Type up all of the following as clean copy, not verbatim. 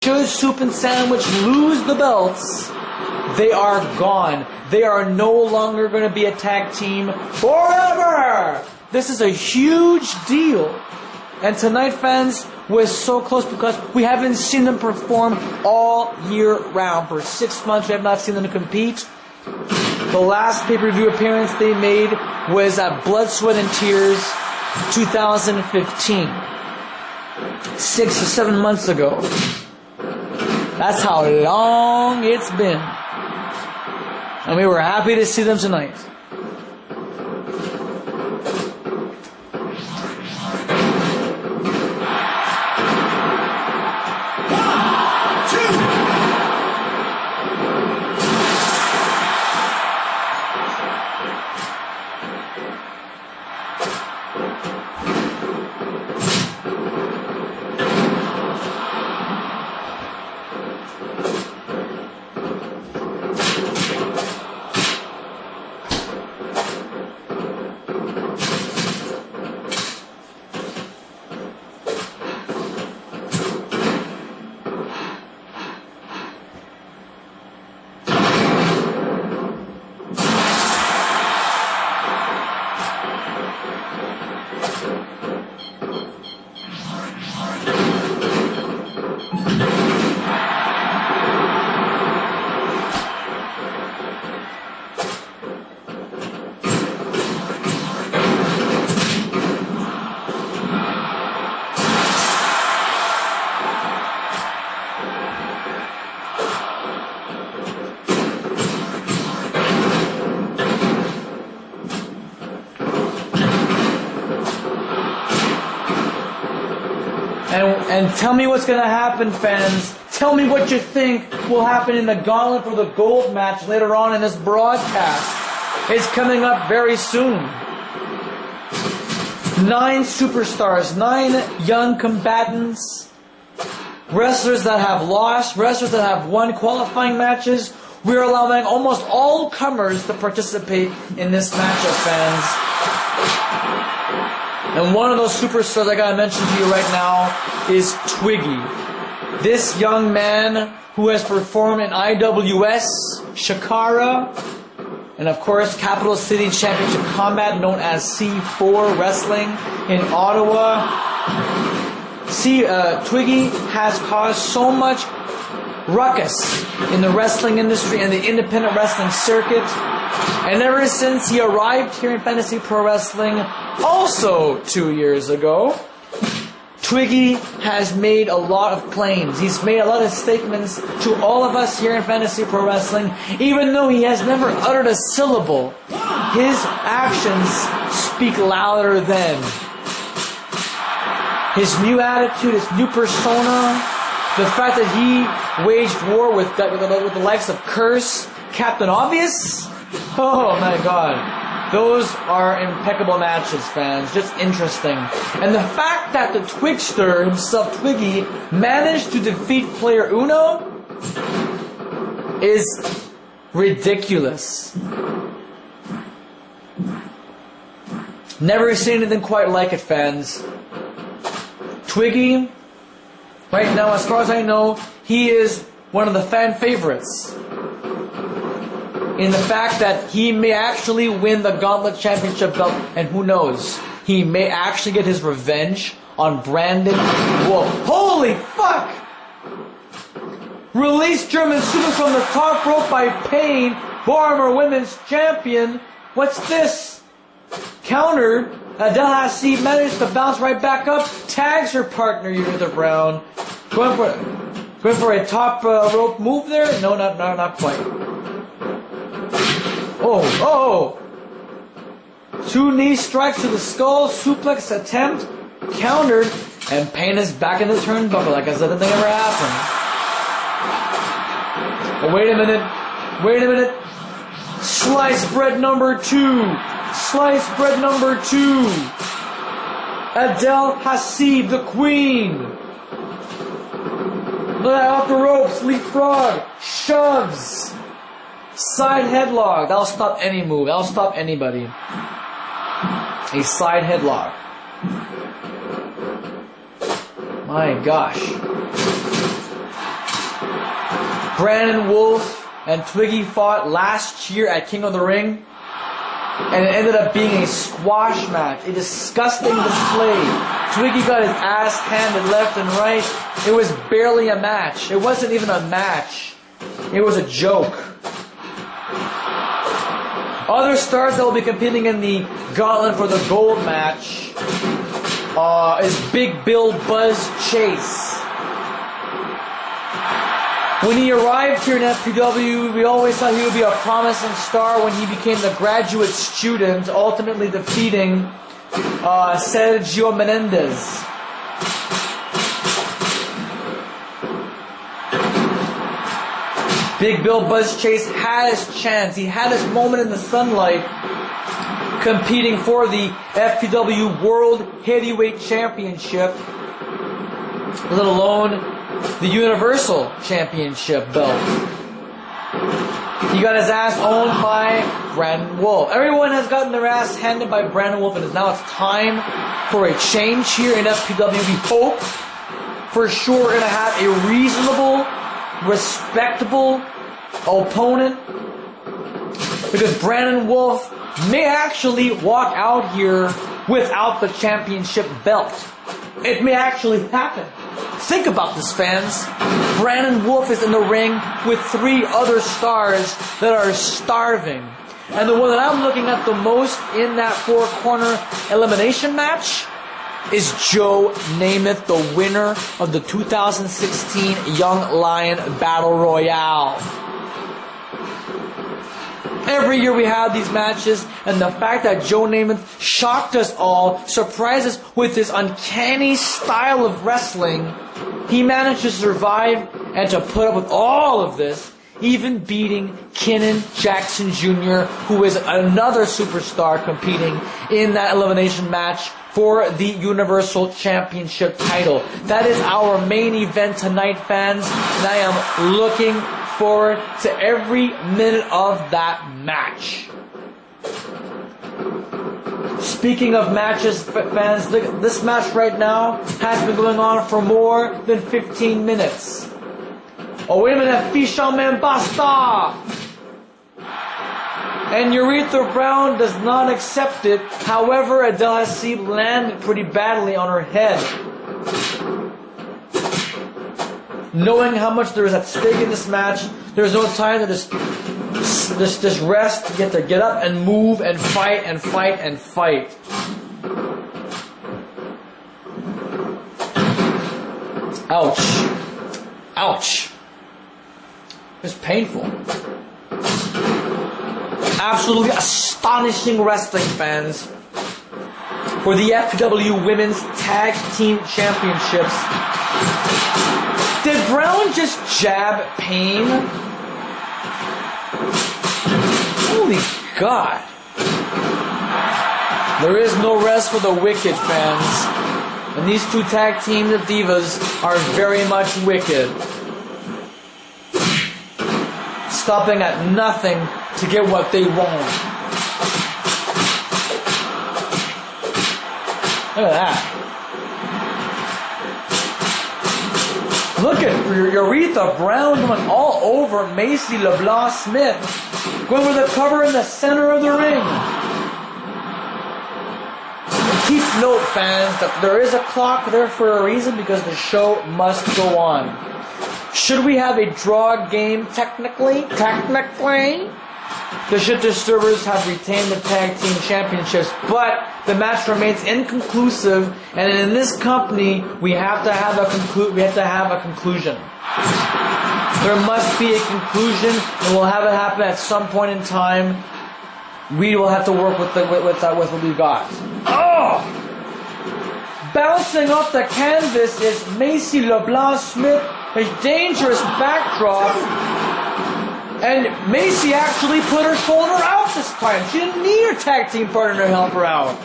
should Soup and Sandwich lose the belts, they are gone. They are no longer going to be a tag team forever. This is a huge deal. And tonight, fans, we're so close because we haven't seen them perform all year round. For 6 months, we have not seen them compete. The last pay-per-view appearance they made was at Blood, Sweat, and Tears 2015. 6 or 7 months ago. That's how long it's been. And we were happy to see them tonight. And tell me what's going to happen, fans. Tell me what you think will happen in the gauntlet for the gold match later on in this broadcast. It's coming up very soon. 9 superstars, 9 young combatants, wrestlers that have lost, wrestlers that have won qualifying matches. We're allowing almost all comers to participate in this matchup, fans. And one of those superstars I gotta mention to you right now is Twiggy. This young man who has performed in IWS, Shakara, and of course Capital City Championship Combat, known as C4 Wrestling in Ottawa. Twiggy has caused so much ruckus in the wrestling industry and the independent wrestling circuit. And ever since he arrived here in Fantasy Pro Wrestling, also 2 years ago, Twiggy has made a lot of claims. He's made a lot of statements to all of us here in Fantasy Pro Wrestling, even though he has never uttered a syllable. His actions speak louder than his new attitude, his new persona, the fact that he waged war with the likes of Curse, Captain Obvious. Oh my god. Those are impeccable matches, fans. Just interesting. And the fact that the Twigster himself, Twiggy, managed to defeat Player Uno is ridiculous. Never seen anything quite like it, fans. Twiggy, right now, as far as I know, he is one of the fan favorites. In the fact that he may actually win the Gauntlet Championship belt, and who knows, he may actually get his revenge on Brandon Wolf. Holy fuck! Release German Super from the top rope by Payne, former women's champion. What's this? Countered. Adele Hassi managed to bounce right back up, tags her partner, Yurita Brown. Going for a top rope move there? No, not quite. Oh! 2 knee strikes to the skull, suplex attempt, countered, and Payne is back in the turnbuckle like as if nothing ever happened. Oh, wait a minute. Slice bread number 2. Adele Hassi, the queen. Look at off the ropes, leapfrog, shoves. Side headlock. That'll stop any move. That'll stop anybody. A side headlock. My gosh. Brandon Wolf and Twiggy fought last year at King of the Ring, and it ended up being a squash match, a disgusting display. Twiggy got his ass handed left and right. It was barely a match. It wasn't even a match. It was a joke. Other stars that will be competing in the Gauntlet for the Gold match is Big Bill Buzz Chase. When he arrived here in FPW, we always thought he would be a promising star when he became the graduate student, ultimately defeating Sergio Menendez. Big Bill Buzz Chase had his chance. He had his moment in the sunlight competing for the FPW World Heavyweight Championship, let alone the Universal Championship belt. He got his ass owned by Brandon Wolf. Everyone has gotten their ass handed by Brandon Wolf, and now it's time for a change here in FPW. We hope for sure we're going to have a reasonable, respectable opponent, because Brandon Wolf may actually walk out here without the championship belt. It may actually happen. Think about this, fans. Brandon Wolf is in the ring with 3 other stars that are starving. And the one that I'm looking at the most in that 4-corner elimination match is Joe Namath, the winner of the 2016 Young Lion Battle Royale. Every year we have these matches, and the fact that Joe Namath shocked us all, surprised us with his uncanny style of wrestling, he managed to survive and to put up with all of this, even beating Kenan Jackson Jr., who is another superstar competing in that elimination match for the Universal Championship title. That is our main event tonight, fans, and I am looking forward to every minute of that match. Speaking of matches, fans, this match right now has been going on for more than 15 minutes. Oh, wait a minute, Fisherman Basta! And Urethra Brown does not accept it. However, Adele Hassib landed pretty badly on her head. Knowing how much there is at stake in this match, there's no time to just rest. You have to get up and move and fight and fight and fight. Ouch. Ouch. It's painful. Absolutely astonishing wrestling, fans. For the FPW Women's Tag Team Championships. Did Brown just jab pain? Holy God. There is no rest for the wicked, fans. And these 2 tag teams of divas are very much wicked. Stopping at nothing to get what they want. Look at that. Look at Urethra Brown going all over Macy LeBlanc Smith. Going for the cover in the center of the ring. Keep note, fans, that there is a clock there for a reason, because the show must go on. Should we have a draw game technically? The Shit Disturbers have retained the tag team championships, but the match remains inconclusive, and in this company we have to have a conclusion. There must be a conclusion, and we'll have it happen at some point in time. We will have to work with what we got. Oh! Bouncing off the canvas is Macy LeBlanc Smith, a dangerous backdrop. And Macy actually put her shoulder out this time. She didn't need her tag team partner to help her out.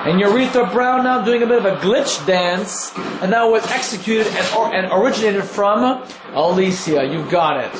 And Urethra Brown now doing a bit of a glitch dance. And that was executed and originated from Alicia. You got it.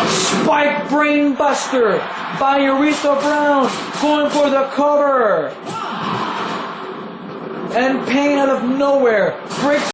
Spike Brain Buster by Urethra Brown. Going for the cover. And Pain out of nowhere breaks